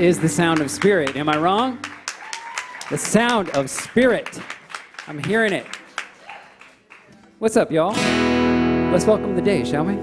is the sound of spirit. Am I wrong? The sound of spirit. I'm hearing it. What's up, y'all? Let's welcome the day, shall we?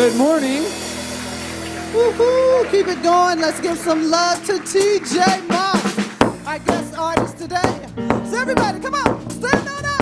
Good morning. Woohoo! Keep it going. Let's give some love to TJ Moss, our guest artist today. So everybody, come on, stand on up.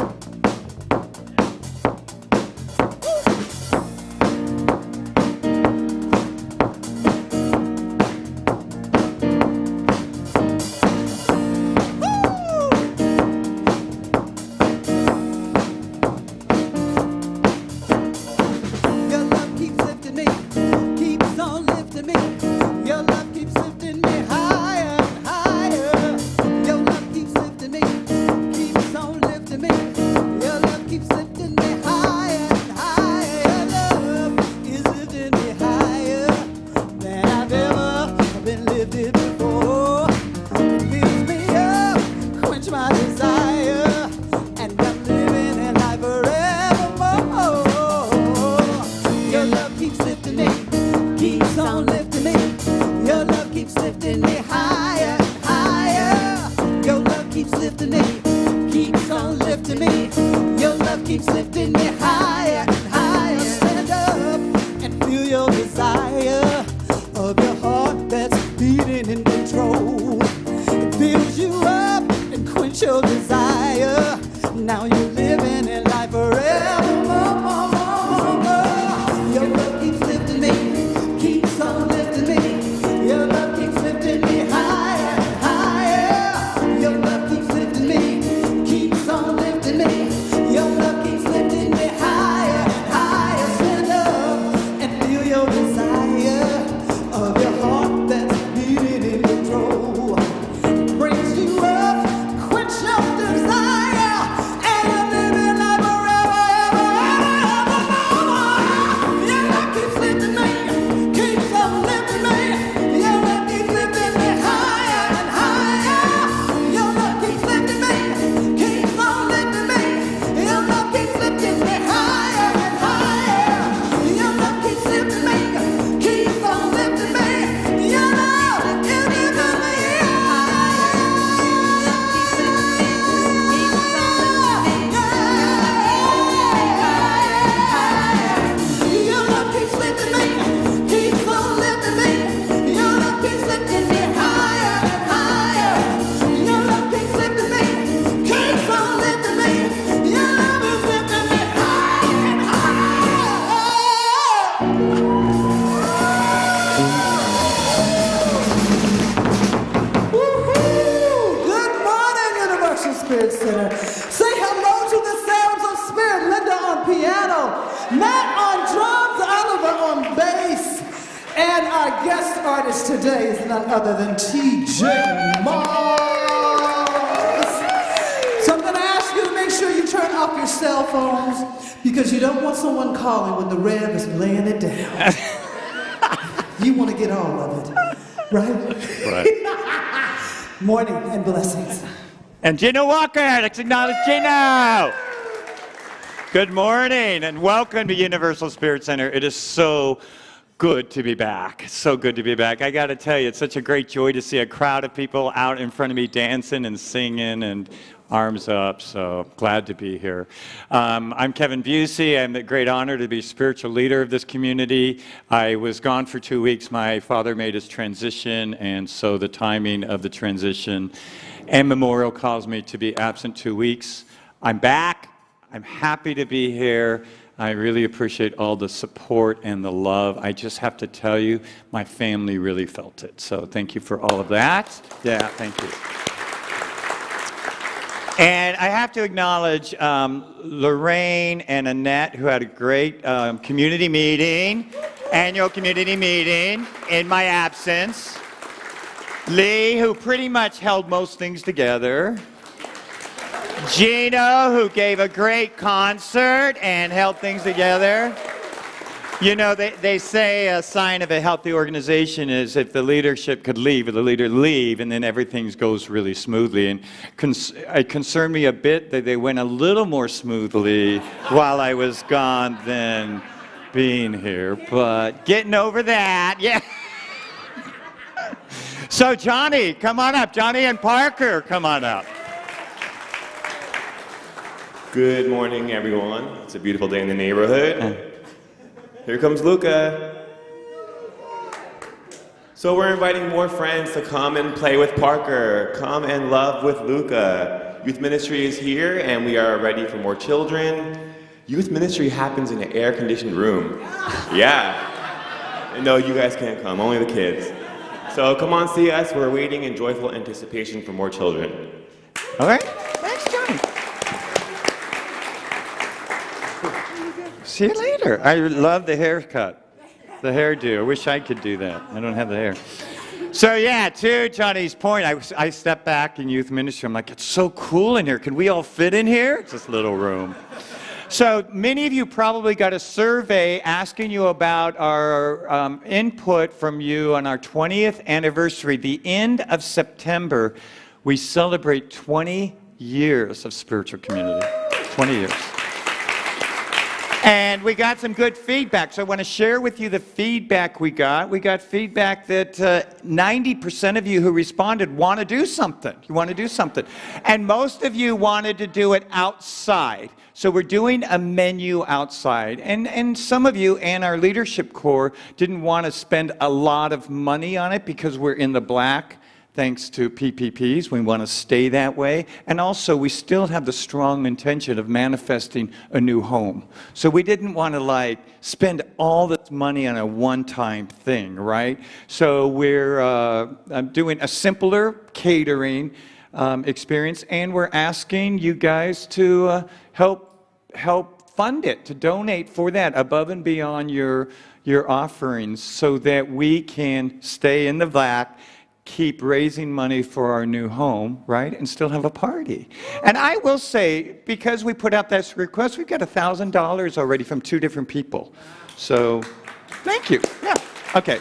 Your love keeps lifting me. Our guest artist today is none other than TJ Moss. So I'm going to ask you to make sure you turn off your cell phones because you don't want someone calling when the Rev is laying it down. You want to get all of it, right? Right. Morning and blessings. And Gino Walker, let's acknowledge Gino. Good morning and welcome to Universal Spirit Center. It is so good to be back. So good to be back. I got to tell you, it's such a great joy to see a crowd of people out in front of me dancing and singing and arms up. So glad to be here. I'm Kevin Busey. I'm a great honor to be spiritual leader of this community. I was gone for 2 weeks. My father made his transition, and so the timing of the transition and memorial caused me to be absent 2 weeks. I'm back. I'm happy to be here. I really appreciate all the support and the love. I just have to tell you, my family really felt it. So thank you for all of that. Yeah, thank you. And I have to acknowledge Lorraine and Annette, who had a great community meeting, annual community meeting in my absence. Lee, who pretty much held most things together. Gino, who gave a great concert and held things together. You know, they say a sign of a healthy organization is if the leadership could leave, or the leader leave, and then everything goes really smoothly. And it concerned me a bit that they went a little more smoothly while I was gone than being here. But getting over that, yeah. So Johnny, come on up. Johnny and Parker, come on up. Good morning, everyone. It's a beautiful day in the neighborhood. Here comes Luca. So we're inviting more friends to come and play with Parker. Come and love with Luca. Youth ministry is here, and we are ready for more children. Youth ministry happens in an air-conditioned room. Yeah. No, you guys can't come, only the kids. So come on, see us. We're waiting in joyful anticipation for more children. All right. Thanks, Johnny. See you later. I love the haircut, the hairdo. I wish I could do that. I don't have the hair. So yeah, to Johnny's point, I stepped back in youth ministry. I'm like, it's so cool in here. Can we all fit in here? It's this little room. So many of you probably got a survey asking you about our input from you on our 20th anniversary. The end of September, we celebrate 20 years of spiritual community. 20 years. And we got some good feedback, so I want to share with you the feedback we got. We got feedback that 90% of you who responded want to do something. You want to do something. And most of you wanted to do it outside. So we're doing a menu outside. And some of you and our leadership core didn't want to spend a lot of money on it because we're in the black. Thanks to PPPs, we want to stay that way. And also, we still have the strong intention of manifesting a new home. So we didn't want to spend all this money on a one-time thing, right? So we're doing a simpler catering experience, and we're asking you guys to help fund it, to donate for that above and beyond your offerings so that we can stay in the black, keep raising money for our new home, right, and still have a party. And I will say, because we put out that request, we've got $1,000 already from 2 different people. So, thank you. Yeah, okay.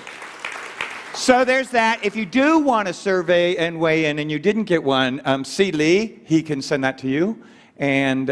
So there's that. If you do want a survey and weigh in and you didn't get one, see Lee. He can send that to you. And,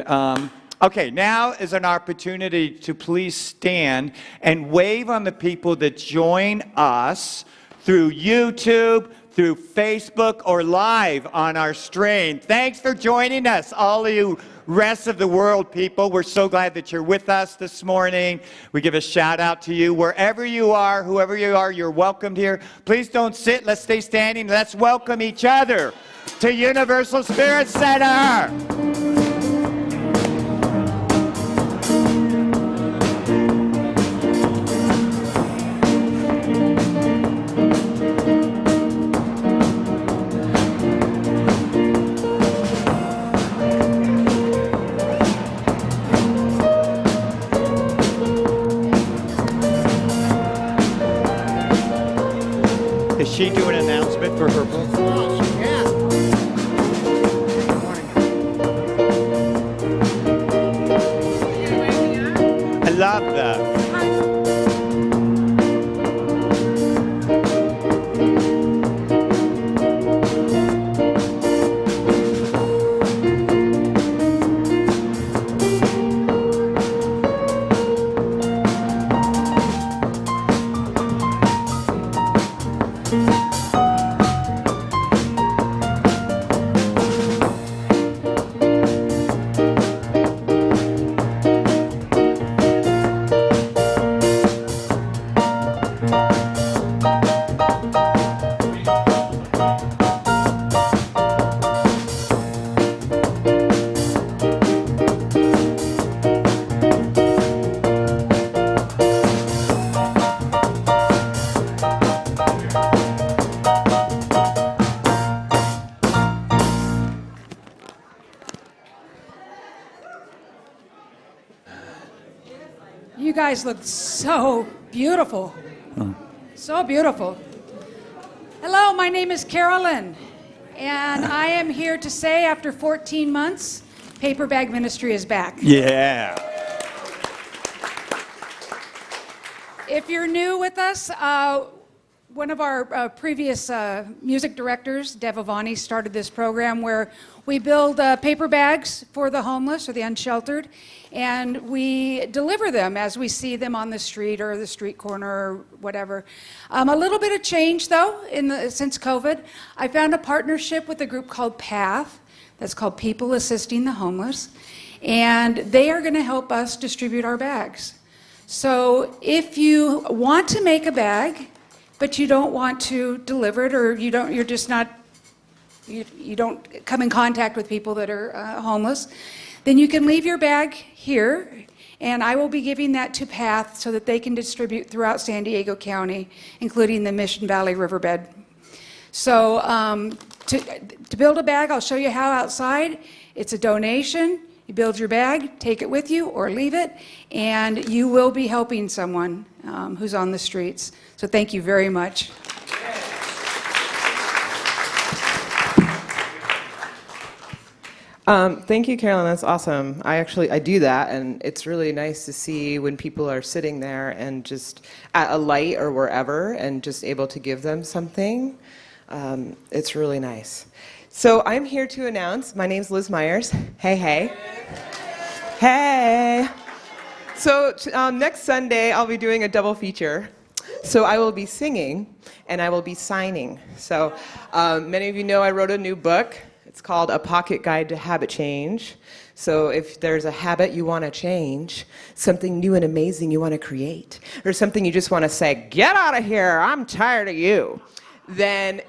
okay, now is an opportunity to please stand and wave on the people that join us through YouTube, through Facebook, or live on our stream. Thanks for joining us, all of you rest of the world people. We're so glad that you're with us this morning. We give a shout out to you. Wherever you are, whoever you are, you're welcomed here. Please don't sit. Let's stay standing. Let's welcome each other to Universal Spirit Center. Does she do an announcement for her book? Oh, she can. I love that. You guys look so beautiful. So beautiful. Hello, my name is Carolyn, and I am here to say after 14 months, Paper Bag Ministry is back. Yeah. If you're new with us, one of our previous music directors, Dev Avani, started this program where we build paper bags for the homeless or the unsheltered, and we deliver them as we see them on the street or the street corner or whatever. A little bit of change, though, since COVID. I found a partnership with a group called PATH, that's called People Assisting the Homeless, and they are going to help us distribute our bags. So if you want to make a bag, but you don't want to deliver it, or you don't come in contact with people that are homeless, then you can leave your bag here, and I will be giving that to PATH so that they can distribute throughout San Diego County, including the Mission Valley Riverbed. So to build a bag, I'll show you how outside. It's a donation. You build your bag, take it with you, or leave it, and you will be helping someone who's on the streets. So thank you very much. Thank you, Carolyn. That's awesome. I do that, and it's really nice to see when people are sitting there and just at a light or wherever and just able to give them something. It's really nice. So I'm here to announce, my name's Liz Myers. Hey, hey. Hey. So next Sunday, I'll be doing a double feature. So I will be singing, and I will be signing. So many of you know I wrote a new book. It's called A Pocket Guide to Habit Change. So if there's a habit you want to change, something new and amazing you want to create, or something you just want to say, get out of here, I'm tired of you, then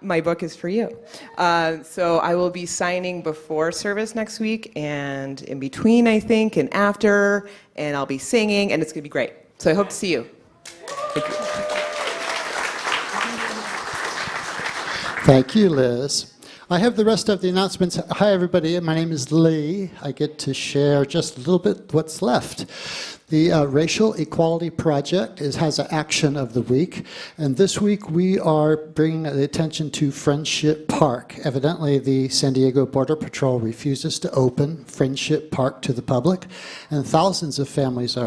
my book is for you. So I will be signing before service next week, and in between, I think, and after, and I'll be singing, and it's going to be great. So I hope to see you. Thank you. Thank you, Liz. I have the rest of the announcements. Hi, everybody. My name is Lee. I get to share just a little bit what's left. The Racial Equality Project has an action of the week, and this week we are bringing the attention to Friendship Park. Evidently, the San Diego Border Patrol refuses to open Friendship Park to the public, and thousands of families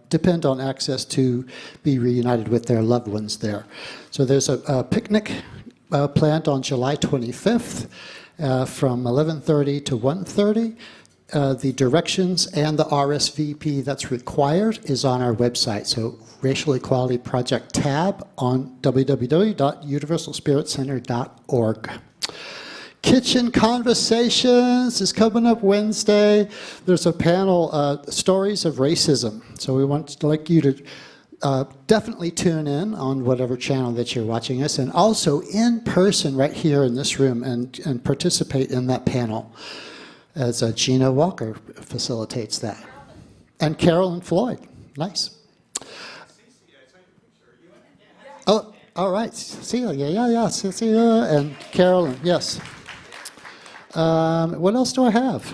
depend on access to be reunited with their loved ones there. So there's a picnic planned on July 25th from 11:30 to 1:30. The directions and the RSVP that's required is on our website. So Racial Equality Project tab on www.universalspiritcenter.org. Kitchen Conversations is coming up Wednesday. There's a panel, Stories of Racism. So we want to like you to definitely tune in on whatever channel that you're watching us, and also in person right here in this room and participate in that panel as Gina Walker facilitates that. And Carolyn Floyd. Nice. Oh, all right. Celia, yeah. Celia and Carolyn, yes. What else do I have?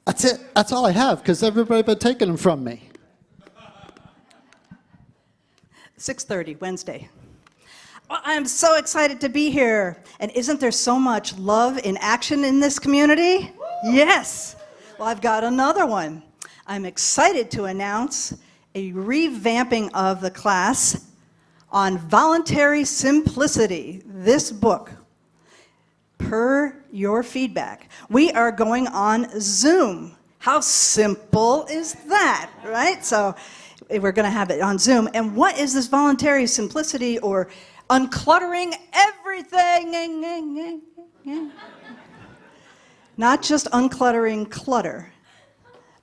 That's it. That's all I have, because everybody been taking them from me. 6:30 Wednesday. I'm so excited to be here. And isn't there so much love in action in this community? Yes. Well, I've got another one. I'm excited to announce a revamping of the class on voluntary simplicity, this book. Per your feedback, we are going on Zoom. How simple is that, right? So we're going to have it on Zoom. And what is this voluntary simplicity or uncluttering everything? Not just uncluttering clutter,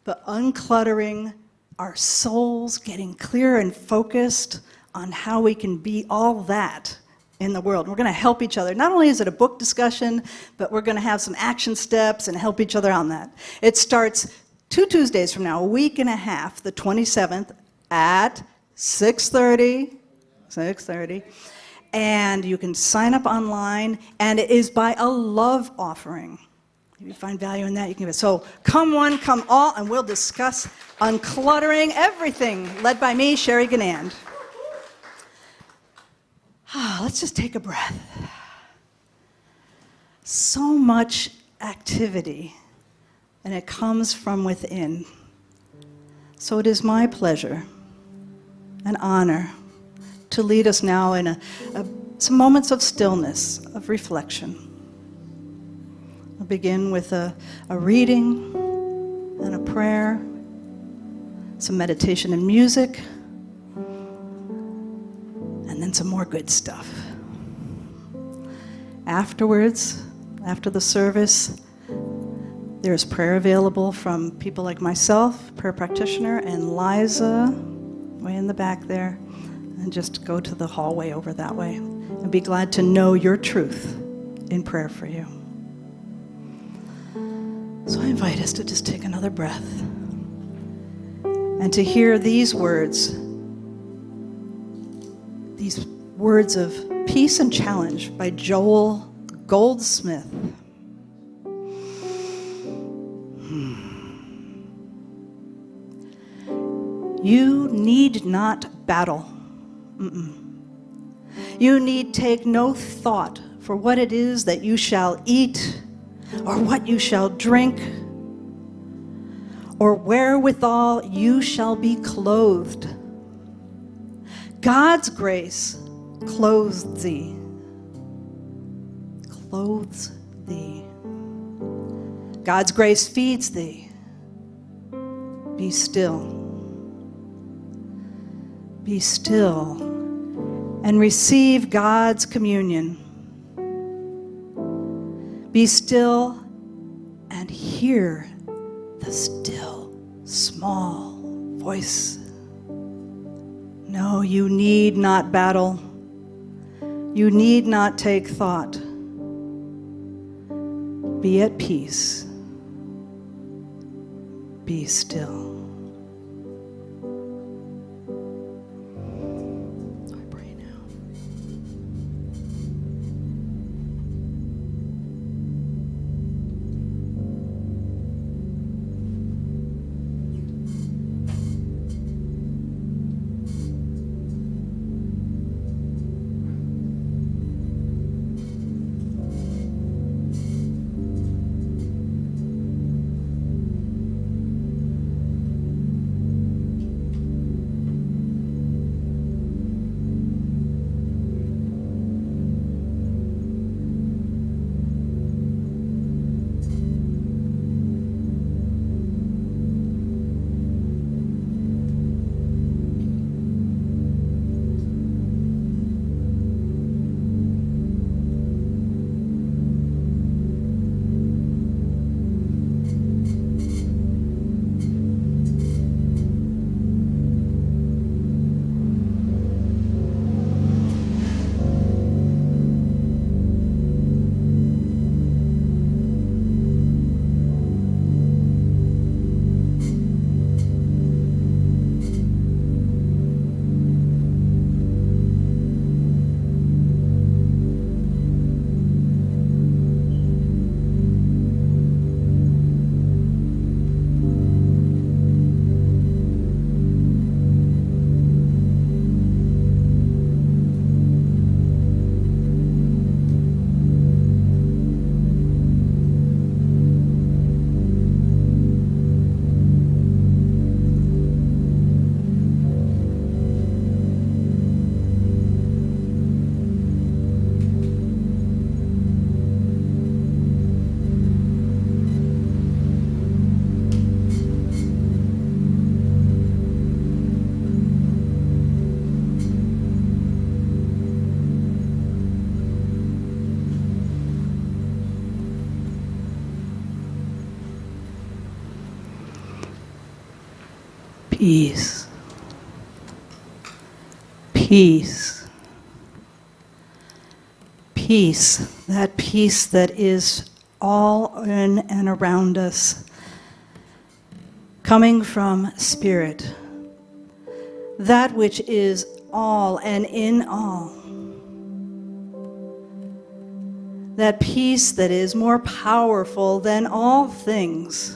but uncluttering our souls, getting clear and focused on how we can be all that in the world. We're going to help each other. Not only is it a book discussion, but we're going to have some action steps and help each other on that. It starts 2 Tuesdays from now, a week and a half, the 27th at 6:30. And you can sign up online, and it is by a love offering. If you find value in that, you can give it. So come one, come all, and we'll discuss uncluttering everything, led by me, Sherry Ganand. Let's just take a breath. So much activity, and it comes from within. So it is my pleasure and honor to lead us now in some moments of stillness, of reflection. We'll begin with a reading and a prayer, some meditation and music, and then some more good stuff. Afterwards, after the service, there's prayer available from people like myself, prayer practitioner, and Liza, way in the back there. And just go to the hallway over that way and be glad to know your truth in prayer for you. So I invite us to just take another breath and to hear these words of peace and challenge by Joel Goldsmith. You need not battle. You need take no thought for what it is that you shall eat, or what you shall drink, or wherewithal you shall be clothed. God's grace clothes thee. Clothes thee. God's grace feeds thee. Be still. Be still and receive God's communion. Be still and hear the still, small voice. No, you need not battle. You need not take thought. Be at peace. Be still. Peace. Peace. Peace. That peace that is all in and around us, coming from Spirit. That which is all and in all. That peace that is more powerful than all things,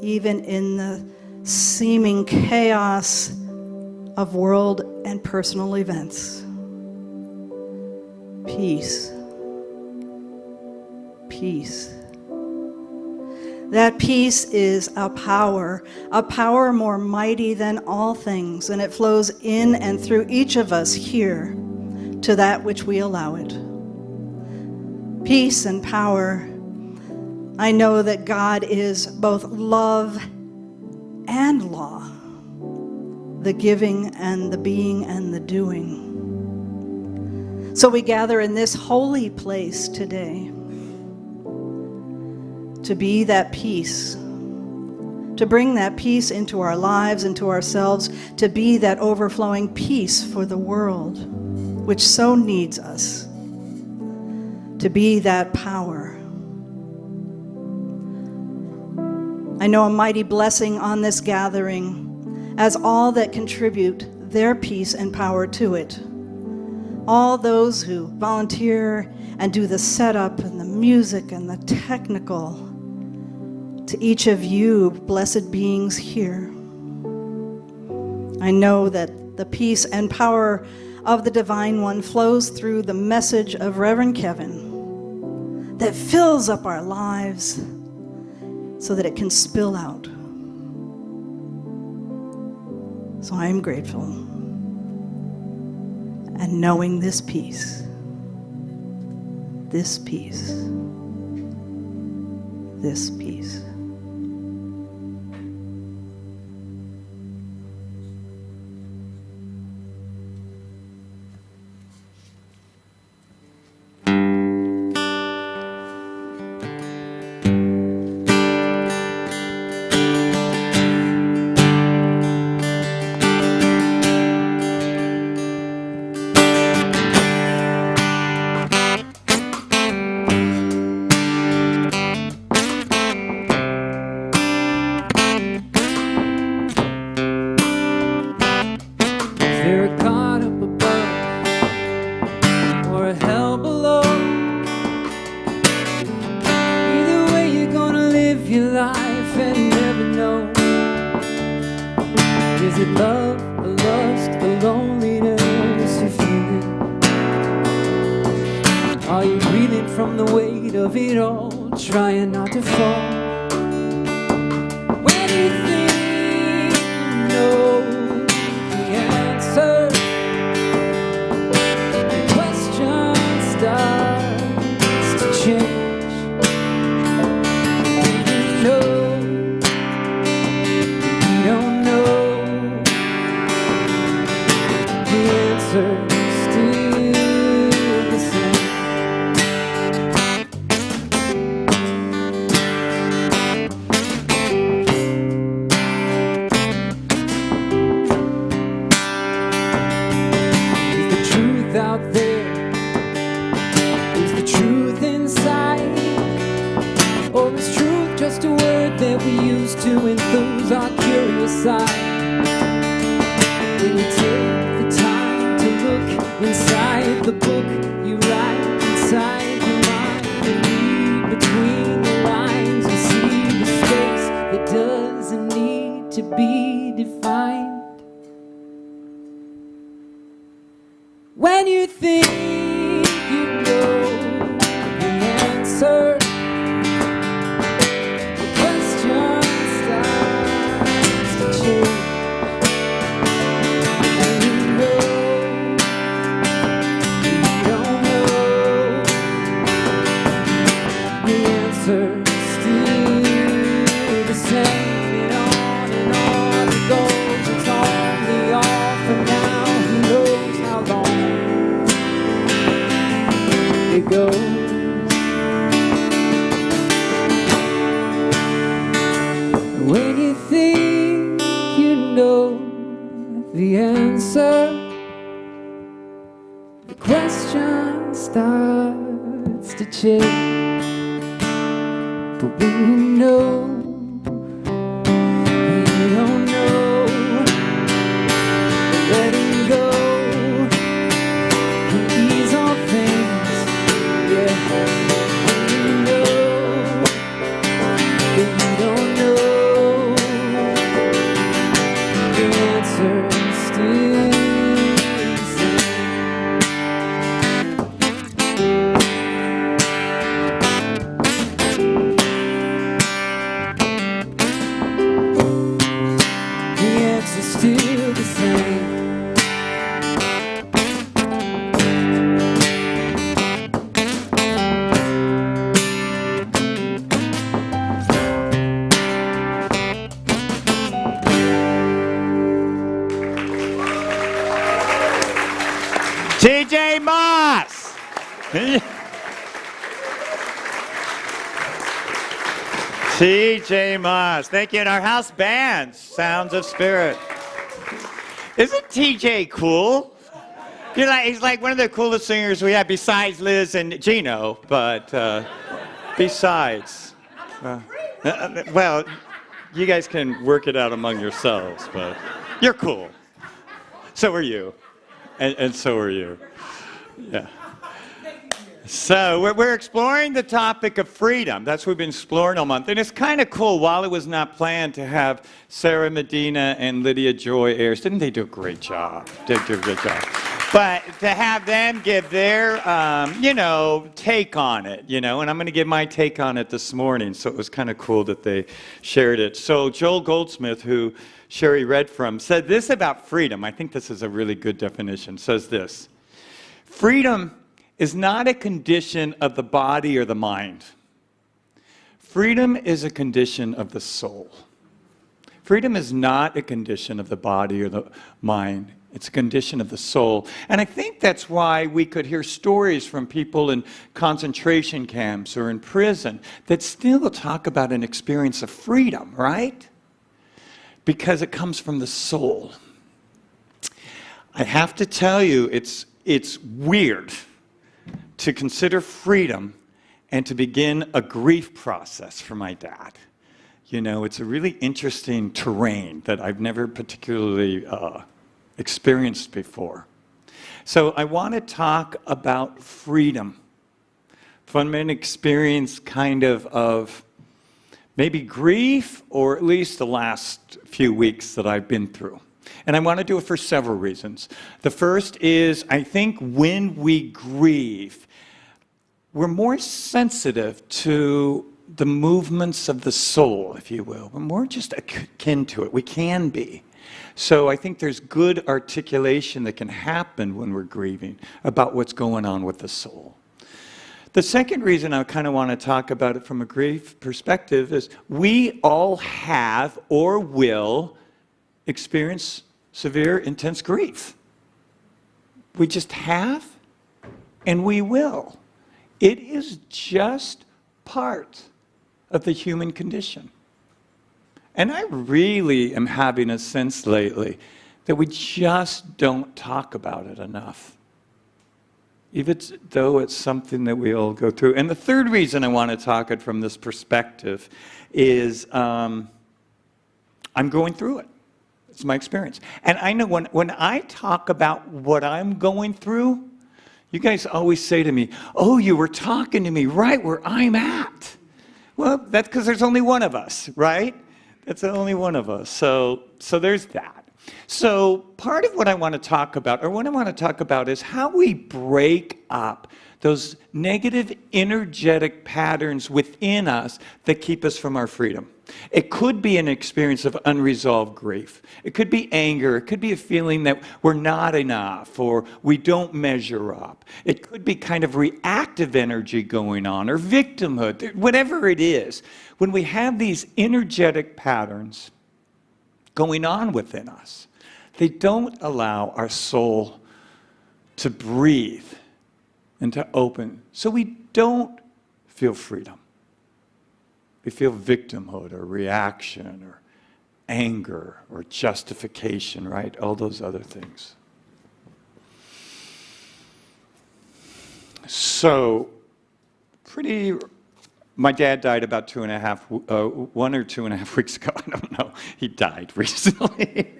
even in the seeming chaos of world and personal events. Peace. Peace. That peace is a power more mighty than all things, and it flows in and through each of us here to that which we allow it. Peace and power. I know that God is both love and law, the giving and the being and the doing. So we gather in this holy place today to be that peace, to bring that peace into our lives, into ourselves, to be that overflowing peace for the world, which so needs us, to be that power. I know a mighty blessing on this gathering as all that contribute their peace and power to it. All those who volunteer and do the setup and the music and the technical. To each of you, blessed beings here. I know that the peace and power of the Divine One flows through the message of Reverend Kevin that fills up our lives so that it can spill out. So I am grateful. And knowing this peace, this peace, this peace. the answer. The question starts to change, but when you know, you don't know, letting go can ease all things, yeah. When you know that you don't know, the answer is still the same. The answer's still the same. TJ Moss. TJ Moss. Thank you. And our house band, Sounds of Spirit. Isn't TJ cool? He's like one of the coolest singers we have besides Liz and Gino, but besides. Well, you guys can work it out among yourselves, but you're cool. So are you. And so are you. Yeah. So we're exploring the topic of freedom. That's what we've been exploring all month. And it's kind of cool, while it was not planned, to have Sarah Medina and Lydia Joy Ayers. Didn't they do a great job? Did do a good job. But to have them give their, take on it, and I'm going to give my take on it this morning. So it was kind of cool that they shared it. So Joel Goldsmith, who Sherry read from, said this about freedom. I think this is a really good definition. Says this: freedom is not a condition of the body or the mind. Freedom is a condition of the soul. Freedom is not a condition of the body or the mind. It's a condition of the soul. And I think that's why we could hear stories from people in concentration camps or in prison that still talk about an experience of freedom, right? Because it comes from the soul. I have to tell you, it's weird to consider freedom and to begin a grief process for my dad. It's a really interesting terrain that I've never particularly experienced before. So I want to talk about freedom from an experience kind of maybe grief, or at least the last few weeks that I've been through. And I want to do it for several reasons. The first is, I think when we grieve, we're more sensitive to the movements of the soul, if you will. We're more just akin to it. We can be. So I think there's good articulation that can happen when we're grieving about what's going on with the soul. The second reason I kind of want to talk about it from a grief perspective is we all have or will experience severe, intense grief. We just have, and we will. It is just part of the human condition. And I really am having a sense lately that we just don't talk about it enough, even though it's something that we all go through. And the third reason I want to talk it from this perspective is I'm going through it. It's my experience. And I know when I talk about what I'm going through, you guys always say to me, "Oh, you were talking to me right where I'm at." Well, that's because there's only one of us, right? It's only one of us. So there's that. So part of what I want to talk about, is how we break up those negative energetic patterns within us that keep us from our freedom. It could be an experience of unresolved grief. It could be anger. It could be a feeling that we're not enough or we don't measure up. It could be kind of reactive energy going on or victimhood, whatever it is. When we have these energetic patterns going on within us, they don't allow our soul to breathe and to open. So we don't feel freedom. We feel victimhood or reaction or anger or justification, right? All those other things. So, my dad died about 1 or 2.5 weeks ago. I don't know. He died recently.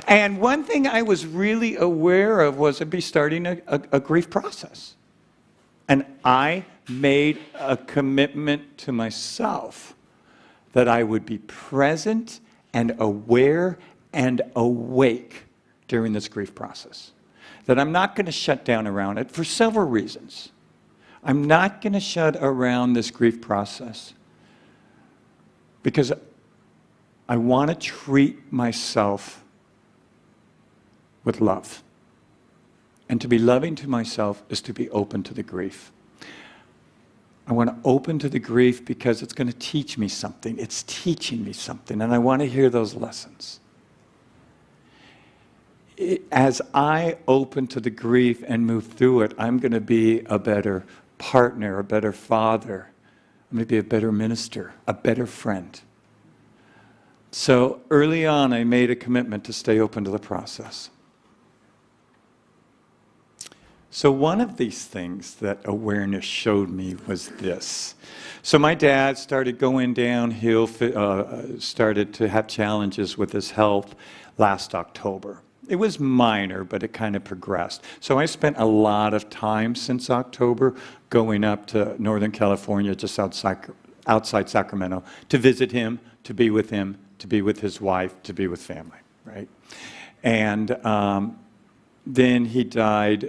And one thing I was really aware of was I'd be starting a grief process. And I made a commitment to myself that I would be present and aware and awake during this grief process. That I'm not going to shut down around it for several reasons. I'm not going to shut around this grief process because I want to treat myself with love. And to be loving to myself is to be open to the grief. I want to open to the grief because it's going to teach me something. It's teaching me something, and I want to hear those lessons. As I open to the grief and move through it, I'm going to be a better partner, a better father. I'm going to be a better minister, a better friend. So early on, I made a commitment to stay open to the process. So one of these things that awareness showed me was this. So my dad started going downhill, started to have challenges with his health last October. It was minor, but it kind of progressed. So I spent a lot of time since October going up to Northern California, just outside Sacramento, to visit him, to be with his wife, to be with family, right? And then he died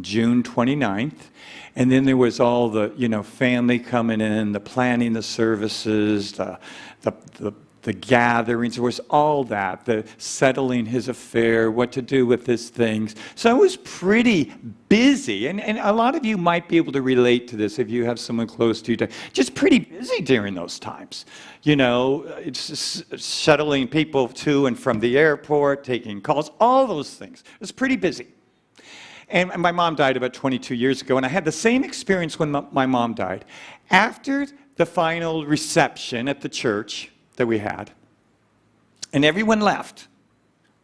June 29th. And then there was all the, family coming in, the planning the services, the gatherings, there was all that, the settling his affair, what to do with his things. So I was pretty busy, and a lot of you might be able to relate to this if you have someone close to you, just pretty busy during those times. It's just shuttling people to and from the airport, taking calls, all those things. It was pretty busy. And my mom died about 22 years ago, and I had the same experience when my mom died. After the final reception at the church that we had, and everyone left,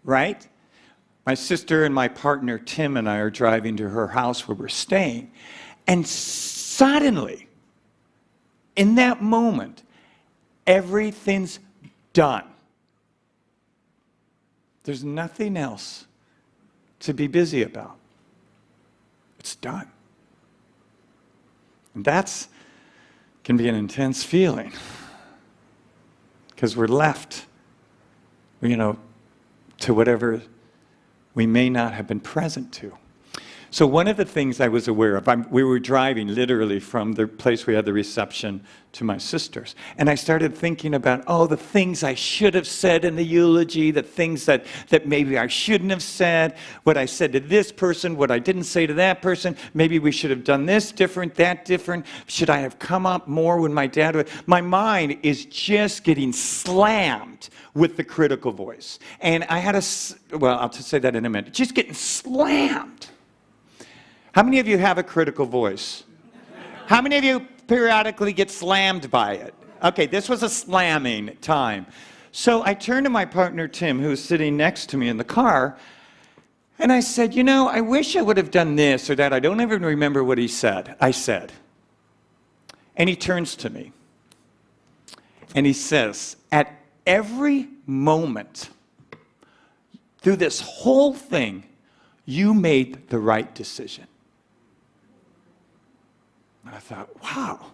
right? My sister and my partner Tim and I are driving to her house where we're staying, and suddenly, in that moment, everything's done. There's nothing else to be busy about. It's done. And that's can be an intense feeling. Because we're left, to whatever we may not have been present to. So one of the things I was aware of, we were driving literally from the place we had the reception to my sister's. And I started thinking about, the things I should have said in the eulogy, the things that maybe I shouldn't have said, what I said to this person, what I didn't say to that person. Maybe we should have done this different, that different. Should I have come up more when my dad would? My mind is just getting slammed with the critical voice. And I had I'll just say that in a minute, just getting slammed. How many of you have a critical voice? How many of you periodically get slammed by it? Okay, this was a slamming time. So I turned to my partner, Tim, who was sitting next to me in the car, and I said, I wish I would have done this or that. I don't even remember what I said. And he turns to me, and he says, at every moment through this whole thing, you made the right decision. And I thought, wow,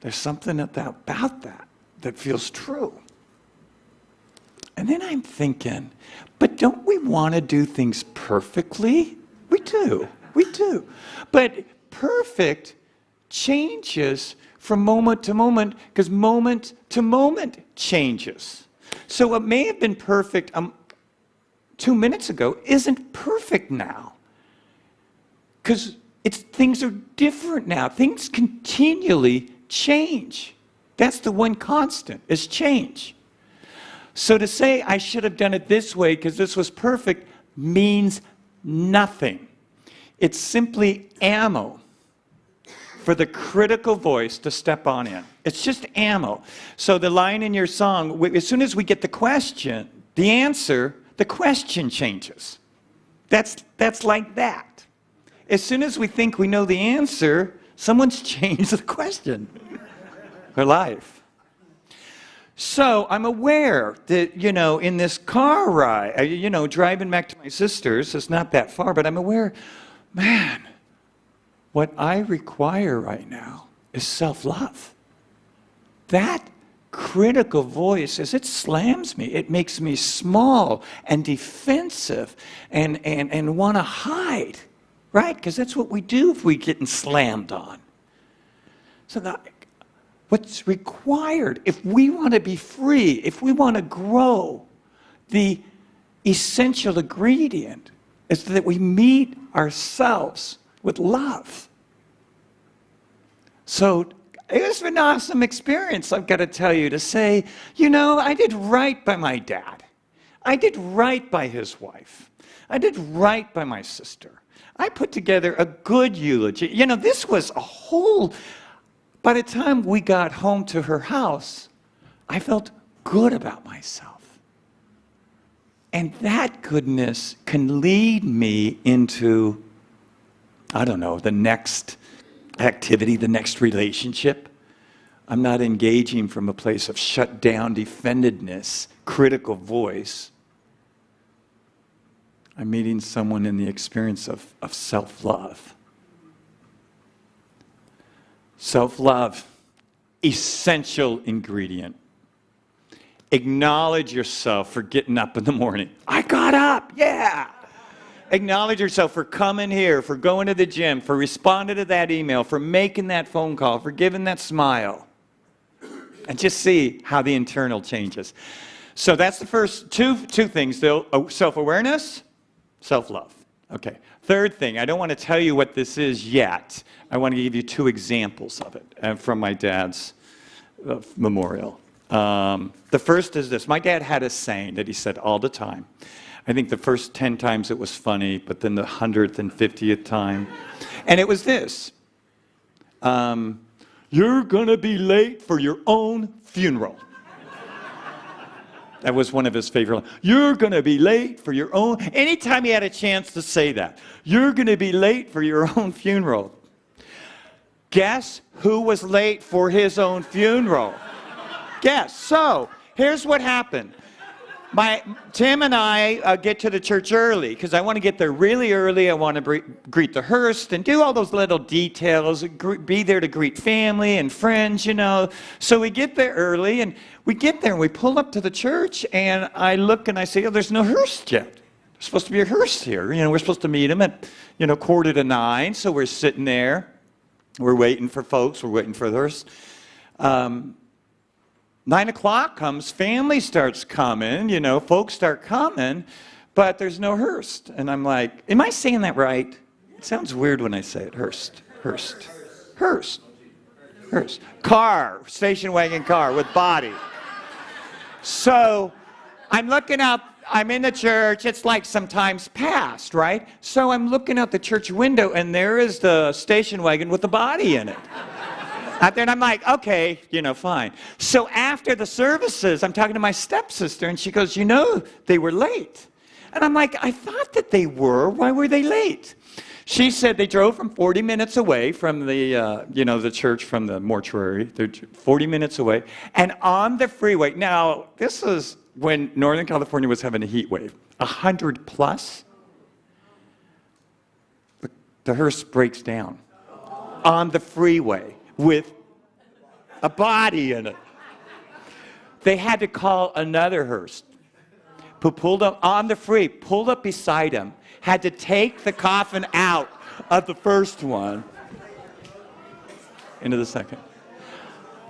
there's something about that feels true. And then I'm thinking, but don't we want to do things perfectly? We do. But perfect changes from moment to moment because moment to moment changes. So what may have been perfect 2 minutes ago isn't perfect now. Because things are different now. Things continually change. That's the one constant, is change. So to say I should have done it this way because this was perfect means nothing. It's simply ammo for the critical voice to step on in. It's just ammo. So the line in your song, as soon as we get the question, the answer, the question changes. That's like that. As soon as we think we know the answer, someone's changed the question. Her life. So I'm aware that, in this car ride, driving back to my sister's, it's not that far, but I'm aware, man, what I require right now is self-love. That critical voice, as it slams me, it makes me small and defensive and want to hide, right? Because that's what we do if we're getting slammed on. So what's required, if we want to be free, if we want to grow, the essential ingredient is that we meet ourselves with love. So it's been an awesome experience, I've got to tell you, to say, I did right by my dad. I did right by his wife. I did right by my sister. I put together a good eulogy. This was a whole... By the time we got home to her house, I felt good about myself. And that goodness can lead me into, the next activity, the next relationship. I'm not engaging from a place of shut down, defendedness, critical voice. I'm meeting someone in the experience of self-love. Self-love, essential ingredient. Acknowledge yourself for getting up in the morning. I got up, yeah. Acknowledge yourself for coming here, for going to the gym, for responding to that email, for making that phone call, for giving that smile. And just see how the internal changes. So that's the first two things, though. Self-awareness, self-love. Okay. Third thing, I don't want to tell you what this is yet. I want to give you 2 examples of it from my dad's memorial. The first is this. My dad had a saying that he said all the time. I think the first 10 times it was funny, but then the 150th time. And it was this. You're going to be late for your own funeral. That was one of his favorite lines. You're going to be late for your own... Anytime he had a chance to say that, you're going to be late for your own funeral. Guess who was late for his own funeral? Guess. So, here's what happened. Tim and I get to the church early because I want to get there really early. I want to greet the hearse and do all those little details, be there to greet family and friends, So we get there early, and we get there and we pull up to the church, and I look and I say, there's no hearse yet. There's supposed to be a hearse here. We're supposed to meet him at, 8:45, so we're sitting there. We're waiting for folks. We're waiting for the hearse. 9 o'clock comes, family starts coming, folks start coming, but there's no hearse. And I'm like, am I saying that right? It sounds weird when I say it. Hearse. Car, station wagon car with body. So I'm looking up, I'm in the church, it's like some time's past, right? So I'm looking out the church window, and there is the station wagon with the body in it. Out there, and I'm like, okay, fine. So after the services, I'm talking to my stepsister, and she goes, they were late. And I'm like, I thought that they were. Why were they late? She said they drove from 40 minutes away from the, the church, from the mortuary. They're 40 minutes away. And on the freeway, now, this is when Northern California was having a heat wave, 100 plus. The hearse breaks down on the freeway with a body in it. They had to call another hearse who pulled up on the free, pulled up beside him, had to take the coffin out of the first one into the second.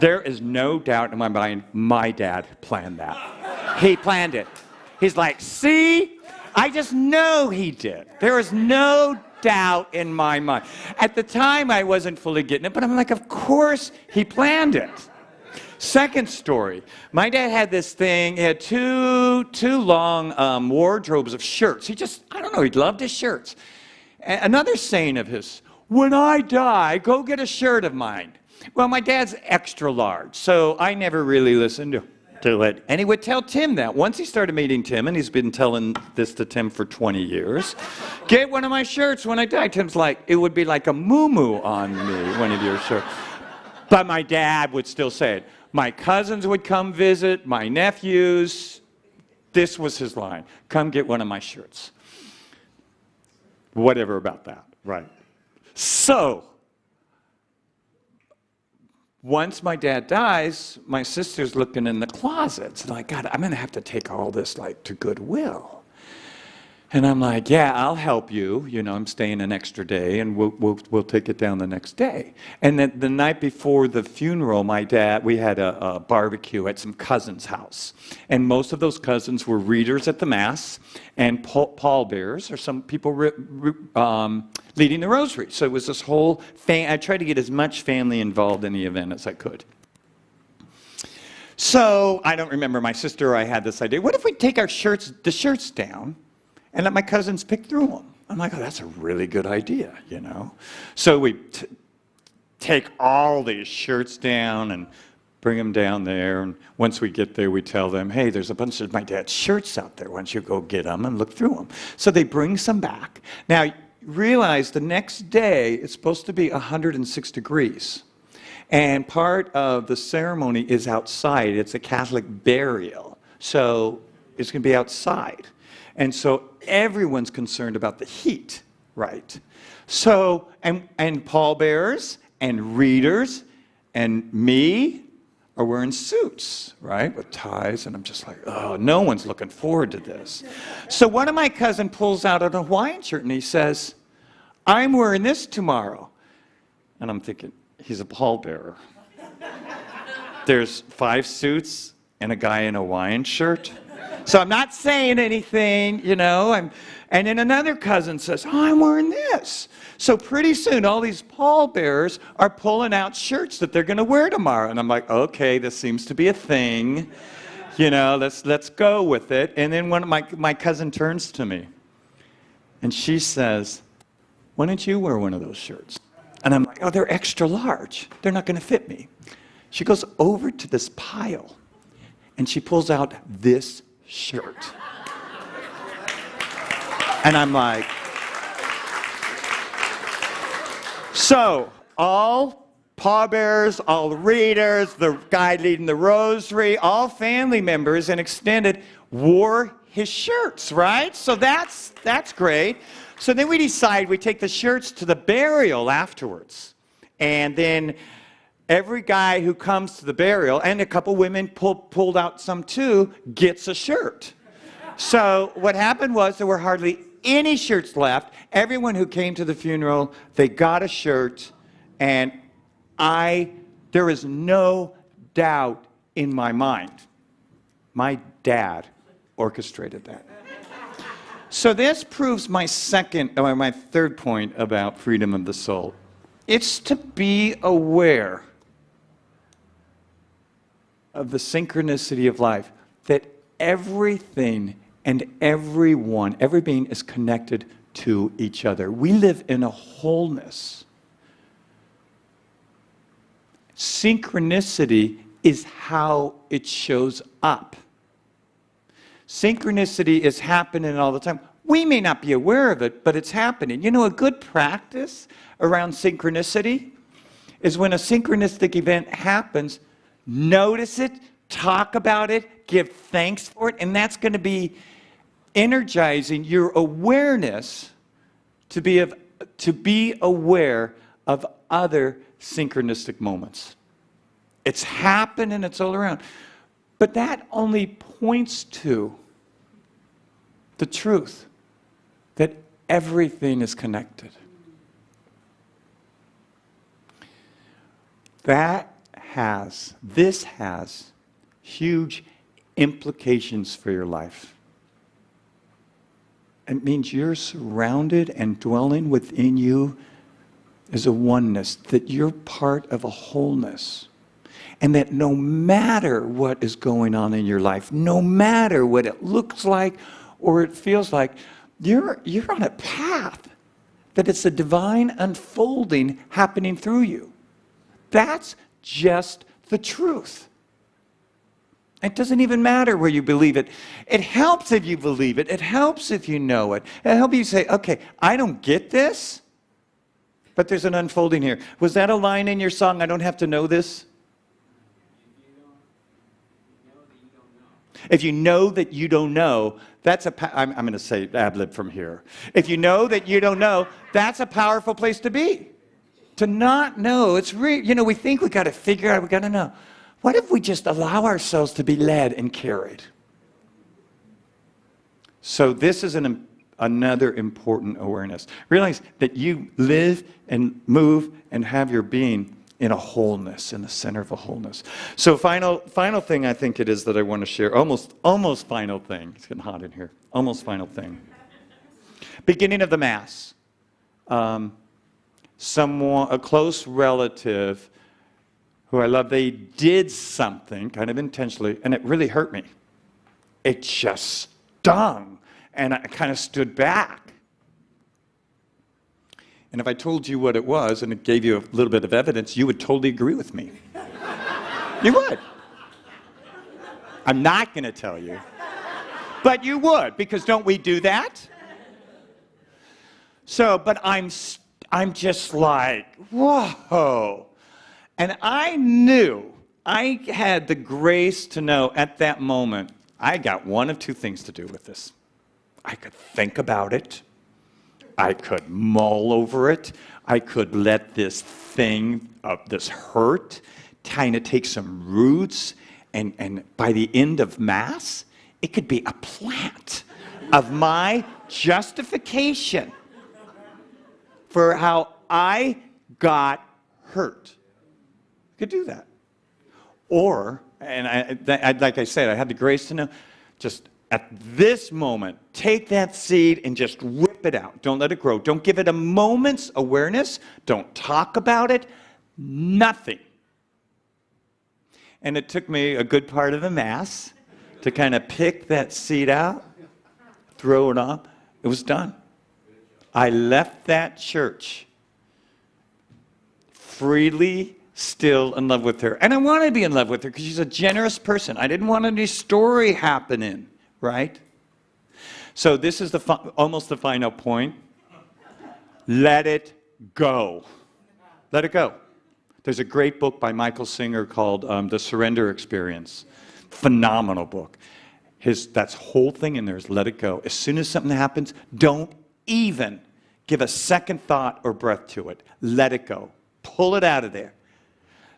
There is no doubt in my mind, my dad planned that. He planned it. He's like, see, I just know he did. There is no doubt in my mind. At the time, I wasn't fully getting it, but I'm like, of course he planned it. Second story, my dad had this thing, he had two long wardrobes of shirts. I don't know, he loved his shirts. Another saying of his, when I die, go get a shirt of mine. Well, my dad's extra large, so I never really listened to it. And he would tell Tim that. Once he started meeting Tim, and he's been telling this to Tim for 20 years, get one of my shirts when I die. Tim's like, it would be like a moo-moo on me, one of your shirts. But my dad would still say it. My cousins would come visit, my nephews. This was his line. Come get one of my shirts. Whatever about that, right? So, once my dad dies, my sister's looking in the closets. Like, God, I'm going to have to take all this, like, to Goodwill. And I'm like, yeah, I'll help you. You know, I'm staying an extra day, and we'll take it down the next day. And then the night before the funeral, my dad, we had a barbecue at some cousin's house. And most of those cousins were readers at the Mass and pallbearers, or some people leading the rosary. So it was this whole thing. I tried to get as much family involved in the event as I could. So I don't remember, my sister or I had this idea. What if we take the shirts down, and let my cousins pick through them? I'm like, oh, that's a really good idea, you know? So we take all these shirts down and bring them down there. And once we get there, we tell them, hey, there's a bunch of my dad's shirts out there. Why don't you go get them and look through them? So they bring some back. Now, realize the next day, it's supposed to be 106 degrees. And part of the ceremony is outside. It's a Catholic burial. So it's going to be outside. And so everyone's concerned about the heat, right? So, and pallbearers and readers and me are wearing suits, right, with ties, and I'm just like, oh, no one's looking forward to this. So one of my cousins pulls out an Hawaiian shirt, and he says, I'm wearing this tomorrow. And I'm thinking, he's a pallbearer. There's 5 suits and a guy in a Hawaiian shirt. So I'm not saying anything, you know. And then another cousin says, oh, I'm wearing this. So pretty soon, all these pallbearers are pulling out shirts that they're going to wear tomorrow. And I'm like, okay, this seems to be a thing. You know, let's go with it. And then one of my cousin turns to me, and she says, why don't you wear one of those shirts? And I'm like, oh, they're extra large. They're not going to fit me. She goes over to this pile, and she pulls out this shirt. And I'm like, so all pallbearers, all readers, the guy leading the rosary, all family members and extended wore his shirts, right? So that's great. So then we decide we take the shirts to the burial afterwards. And then every guy who comes to the burial, and a couple women pulled out some too, gets a shirt. So what happened was there were hardly any shirts left. Everyone who came to the funeral, they got a shirt, and there is no doubt in my mind, my dad orchestrated that. So this proves my third point about freedom of the soul. It's to be aware of the synchronicity of life, that everything and everyone, every being is connected to each other. We live in a wholeness. Synchronicity is how it shows up. Synchronicity is happening all the time. We may not be aware of it, but it's happening. You know, a good practice around synchronicity is when a synchronistic event happens, notice it, talk about it, give thanks for it, and that's going to be energizing your awareness to be aware of other synchronistic moments. It's happening, it's all around. But that only points to the truth that everything is connected. This has huge implications for your life. It means you're surrounded, and dwelling within you is a oneness, that you're part of a wholeness. And that no matter what is going on in your life, no matter what it looks like or it feels like, you're on a path, that it's a divine unfolding happening through you. That's just the truth. It doesn't even matter where you believe it. It helps if you believe it. It helps if you know it. It helps you say, okay, I don't get this, but there's an unfolding here. Was that a line in your song, I don't have to know this? If you know that you don't know, that's I'm going to say ad-lib from here. If you know that you don't know, that's a powerful place to be. To not know, it's we think we got to figure out, we got to know. What if we just allow ourselves to be led and carried? So this is another important awareness. Realize that you live and move and have your being in a wholeness, in the center of a wholeness. So final thing I think it is that I want to share, almost final thing. It's getting hot in here. Almost final thing. Beginning of the Mass. A close relative who I love, they did something kind of intentionally, and it really hurt me. It just stung, and I kind of stood back. And if I told you what it was and it gave you a little bit of evidence, you would totally agree with me. You would. I'm not going to tell you. But you would, because don't we do that? So, but I'm just like, whoa. And I knew, I had the grace to know at that moment, I got one of two things to do with this. I could think about it. I could mull over it. I could let this thing, this hurt, kind of take some roots. And by the end of Mass, it could be a plant of my justification for how I got hurt. I could do that. Or, and like I said, I had the grace to know, just at this moment, take that seed and just rip it out. Don't let it grow. Don't give it a moment's awareness. Don't talk about it. Nothing. And it took me a good part of the Mass to kind of pick that seed out, throw it off. It was done. I left that church freely still in love with her. And I wanted to be in love with her because she's a generous person. I didn't want any story happening, right? So this is almost the final point. Let it go. Let it go. There's a great book by Michael Singer called The Surrender Experience. Phenomenal book. That whole thing in there is let it go. As soon as something happens, don't even give a second thought or breath to it. Let it go. Pull it out of there.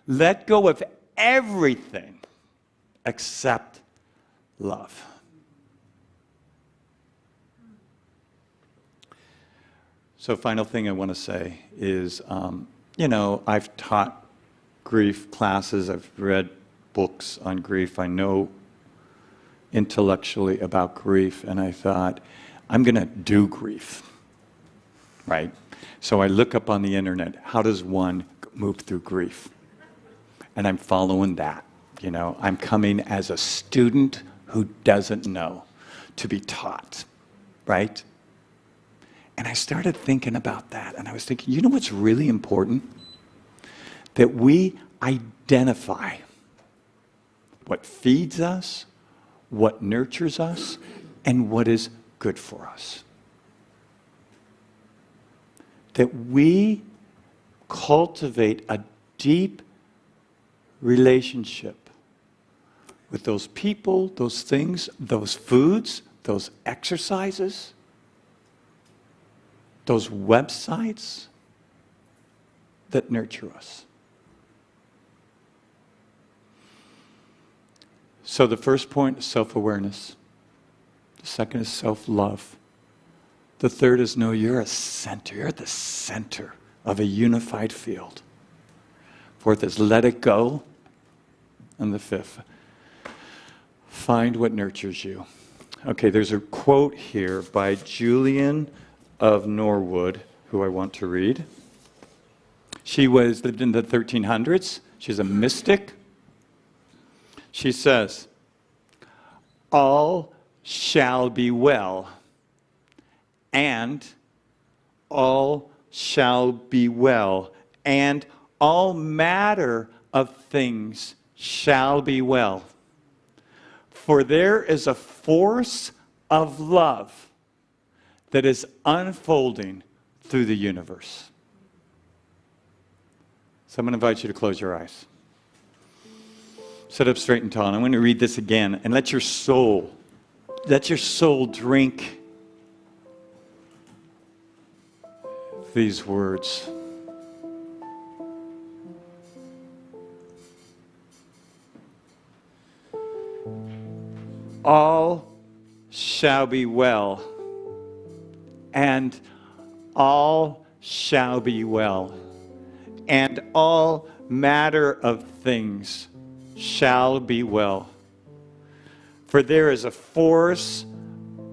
Let go of everything except love. So final thing I want to say is, I've taught grief classes. I've read books on grief. I know intellectually about grief. And I thought, I'm going to do grief, right? So I look up on the internet, how does one move through grief? And I'm following that. I'm coming as a student who doesn't know to be taught, right? And I started thinking about that. And I was thinking, you know what's really important? That we identify what feeds us, what nurtures us, and what is good for us. That we cultivate a deep relationship with those people, those things, those foods, those exercises, those websites that nurture us. So the first point is self-awareness. The second is self-love. The third is know you're a center. You're at the center of a unified field. Fourth is let it go. And the fifth, find what nurtures you. Okay, there's a quote here by Julian of Norwood, who I want to read. She lived in the 1300s. She's a mystic. She says, all shall be well, and all shall be well, and all matter of things shall be well. For there is a force of love that is unfolding through the universe. So I'm going to invite you to close your eyes. Sit up straight and tall. And I'm going to read this again. And let your soul drink these words. All shall be well, and all shall be well, and all matter of things shall be well. For there is a force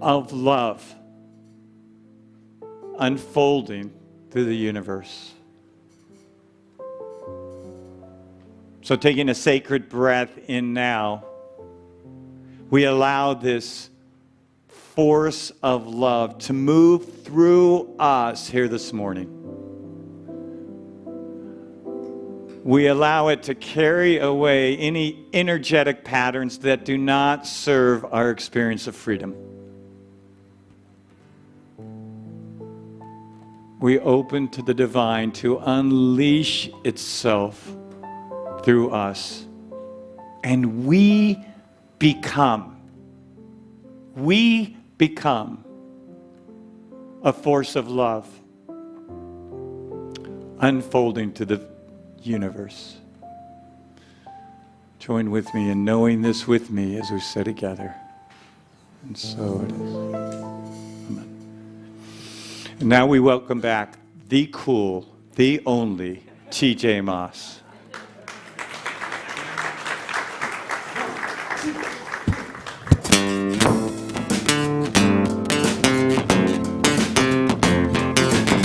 of love unfolding through the universe. So taking a sacred breath in now, we allow this force of love to move through us here this morning. We allow it to carry away any energetic patterns that do not serve our experience of freedom. We open to the divine to unleash itself through us. And we become a force of love unfolding to the universe. Join with me in knowing this with me as we say together. And so it is. Amen. And now we welcome back the cool, the only TJ Moss.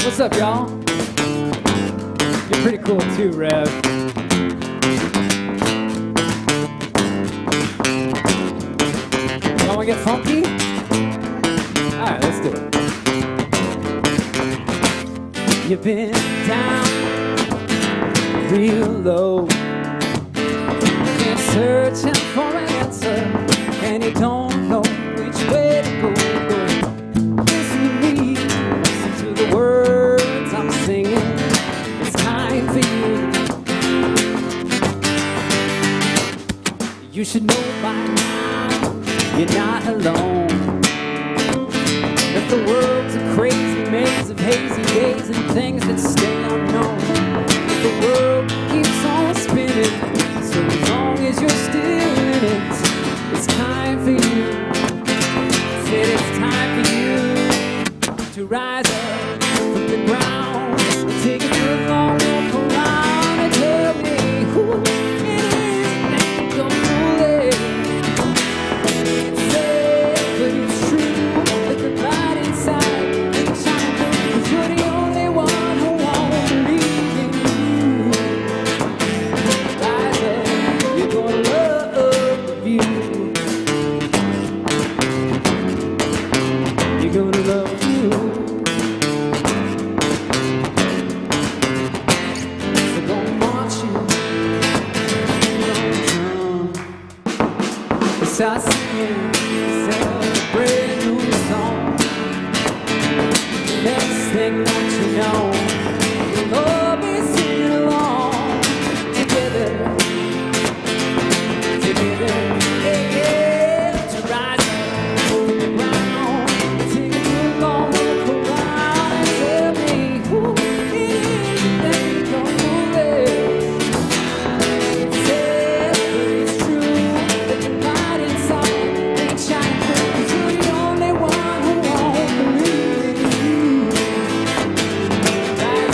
What's up, y'all? You're pretty cool too, Rev. Y'all wanna get funky? Alright, let's do it. You've been down, real low. You've been searching for an answer, and you don't know which way to go. Listen to me, listen to the words I'm singing. It's time for you. You should know by now you're not alone. That the world's a crazy maze of hazy days and things that stay unknown. That the world keeps on spinning, so as long as you're still in it, it's time for you. Said it's time for you to rise up from the ground, take a good long walk around and tell me who it is that you're fooling. It's sad, but it's true that the light inside ain't shining, 'cause you're the only one who won't believe in you. Rise up, you're gonna love you. You're gonna love you. So don't march you, don't drown. Start singing, celebrate a new song. Next thing that you know, we'll all be singing along together, yeah, yeah, to rise up from the ground, take a good long walk around and tell me who it is that you're fooling. It's sad, but it's true that the light inside ain't shining through, 'cause you're the only one who won't believe in you. Rise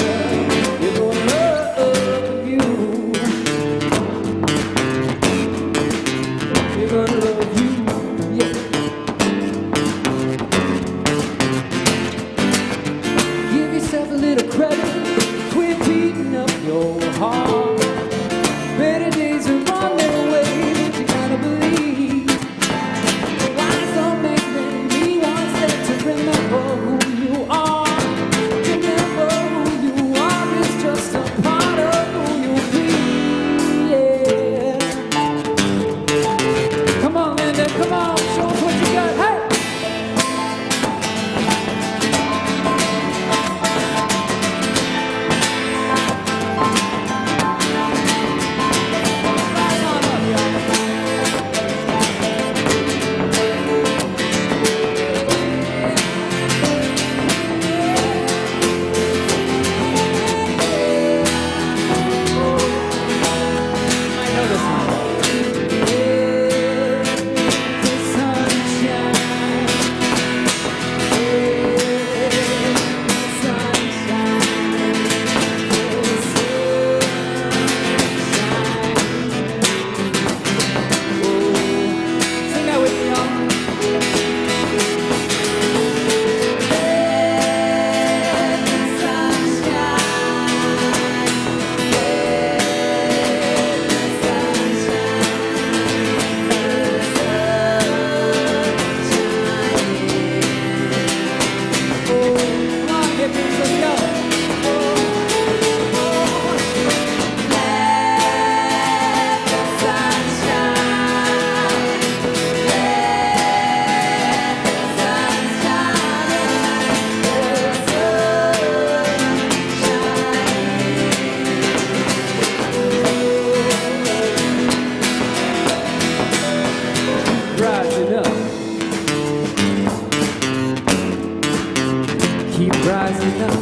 keep rising up.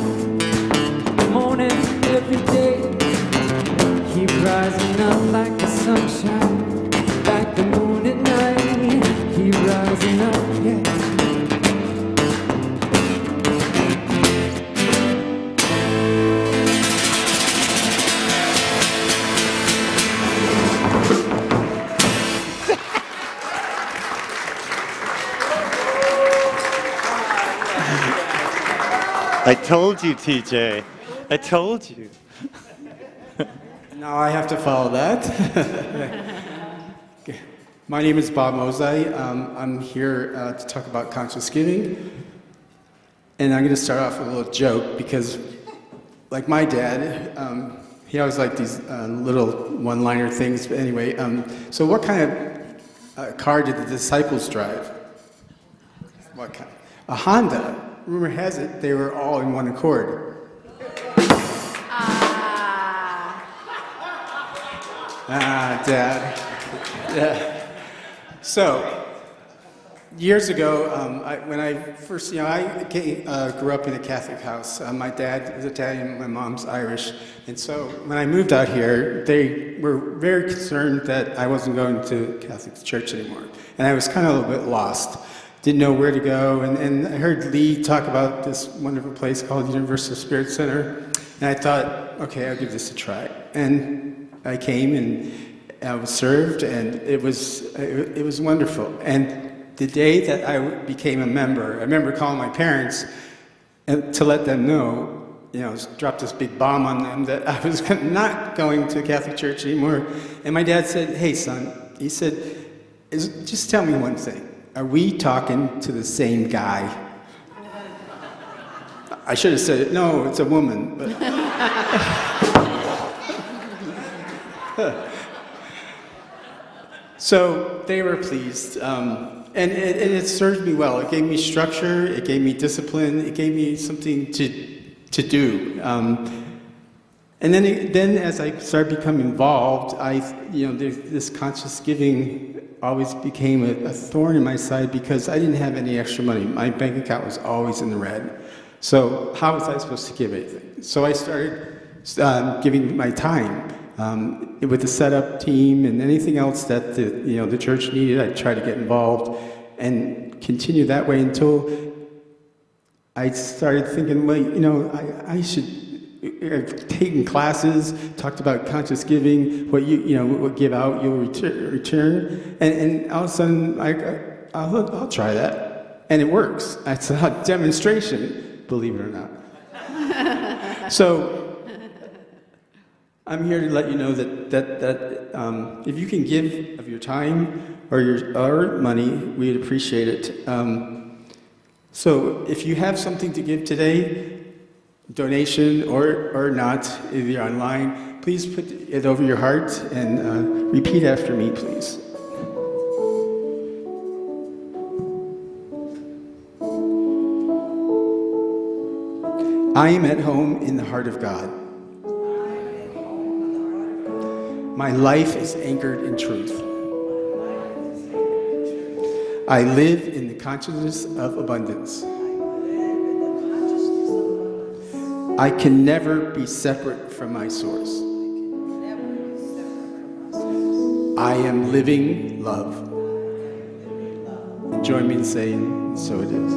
Morning every day, keep rising up like the sunshine, like the moon at night. Keep rising up, yeah. I told you, TJ. I told you. Now I have to follow that. My name is Bob Mosai. I'm here to talk about conscious giving. And I'm going to start off with a little joke because, like my dad, he always liked these little one-liner things. But anyway, so what kind of car did the disciples drive? What kind? A Honda. Rumor has it they were all in one accord. Dad. Yeah. So, years ago, when I first, I grew up in a Catholic house. My dad is Italian, my mom's Irish. And so, when I moved out here, they were very concerned that I wasn't going to Catholic church anymore. And I was kind of a little bit lost. Didn't know where to go. And I heard Lee talk about this wonderful place called Universal Spirit Center. And I thought, okay, I'll give this a try. And I came and I was served, and it was wonderful. And the day that I became a member, I remember calling my parents to let them know, drop this big bomb on them that I was not going to Catholic church anymore. And my dad said, "Hey, son," he said, "just tell me one thing. Are we talking to the same guy?" I should have said, "No, it's a woman." But so they were pleased, and it served me well. It gave me structure, it gave me discipline, it gave me something to do. And then as I started becoming involved, this conscious giving always became a thorn in my side because I didn't have any extra money. My bank account was always in the red. So how was I supposed to give anything? So I started giving my time. With the setup team and anything else that the church needed, I'd try to get involved and continue that way until I started thinking, well, I should. I've taken classes, talked about conscious giving, what what give out, you'll return, and all of a sudden I'll try that, and it works. It's a demonstration, believe it or not. So. I'm here to let you know that if you can give of your time or your money, we'd appreciate it. So if you have something to give today, donation or not, if you're online, please put it over your heart and repeat after me, please. I am at home in the heart of God. My life is anchored in truth. I live in the consciousness of abundance. I can never be separate from my source. I am living love. And join me in saying, so it is.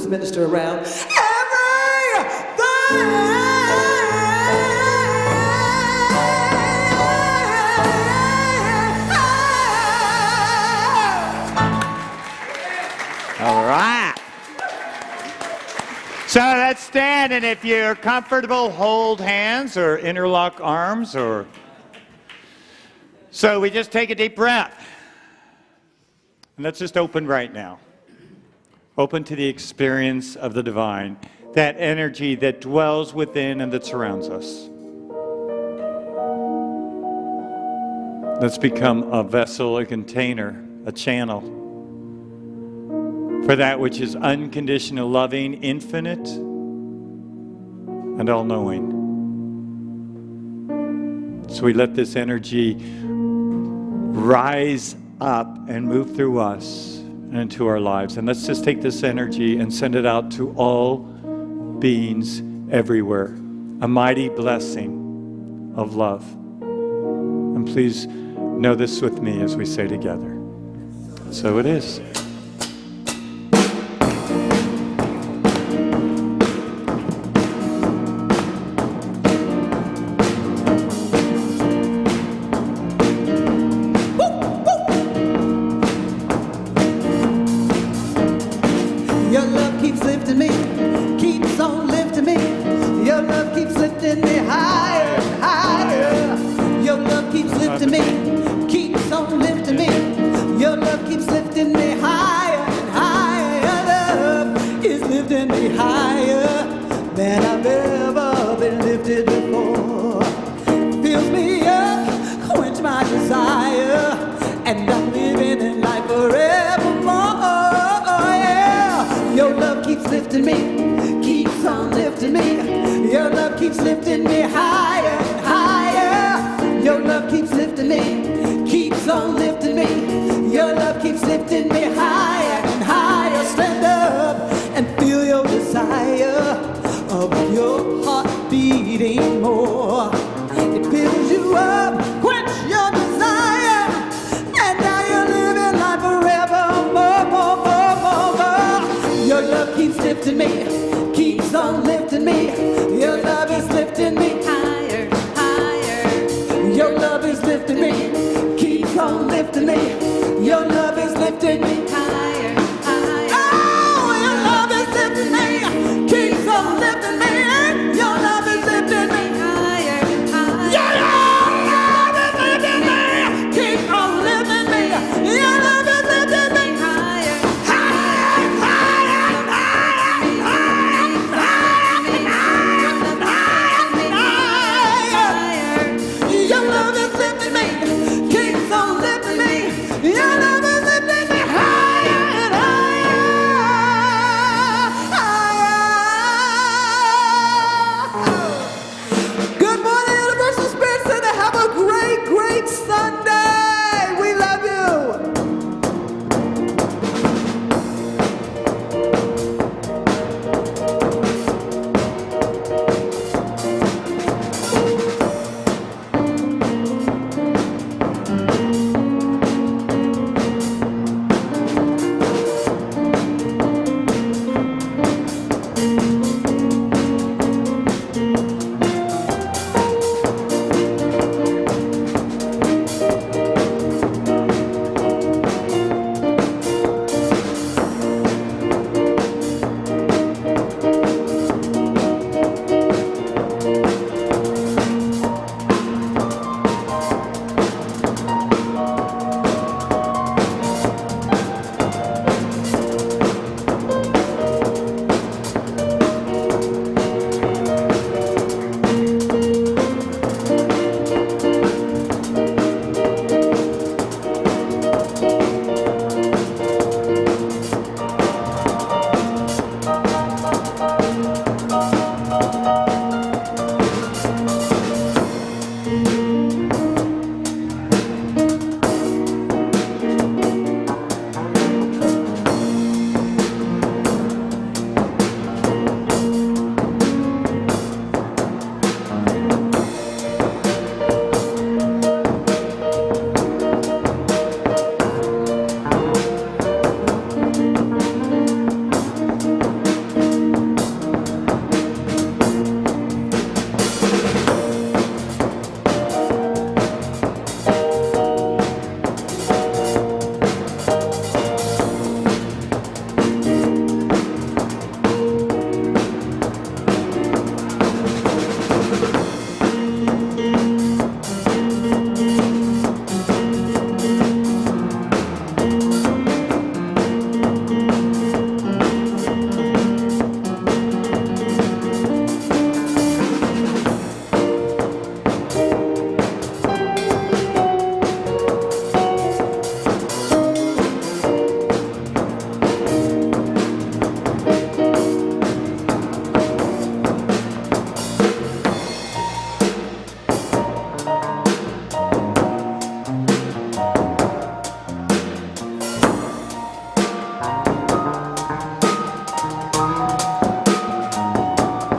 blues minister around. All right. So let's stand, and if you're comfortable, hold hands or interlock arms, or so we just take a deep breath. And let's just open right now. Open to the experience of the divine, that energy that dwells within and that surrounds us. Let's become a vessel, a container, a channel for that which is unconditional, loving, infinite, and all-knowing. So we let this energy rise up and move through us and into our lives. And let's just take this energy and send it out to all beings everywhere. A mighty blessing of love. And please know this with me as we say together. So it is. Your love keeps lifting me, keeps on lifting me. Your love keeps lifting me higher and higher. Your love keeps lifting me, keeps on lifting me. Your love keeps lifting me higher and higher. Your love is lifting me higher than I've ever been lifted before. Fills me up, quench my desire, and I'm living in life forevermore. Your love keeps lifting me, keeps on lifting me. Your love keeps lifting me higher and higher. Your love keeps lifting me, keeps on lifting me. Your love keeps lifting me higher and higher. Stand up and feel your desire of your heart beating more. It fills you up, quench your desire, and now you're living life forevermore. Your love keeps lifting me, keeps on lifting me. Your love is lifting me higher, higher. Your love is lifting me, keeps on lifting me. Your love is lifting me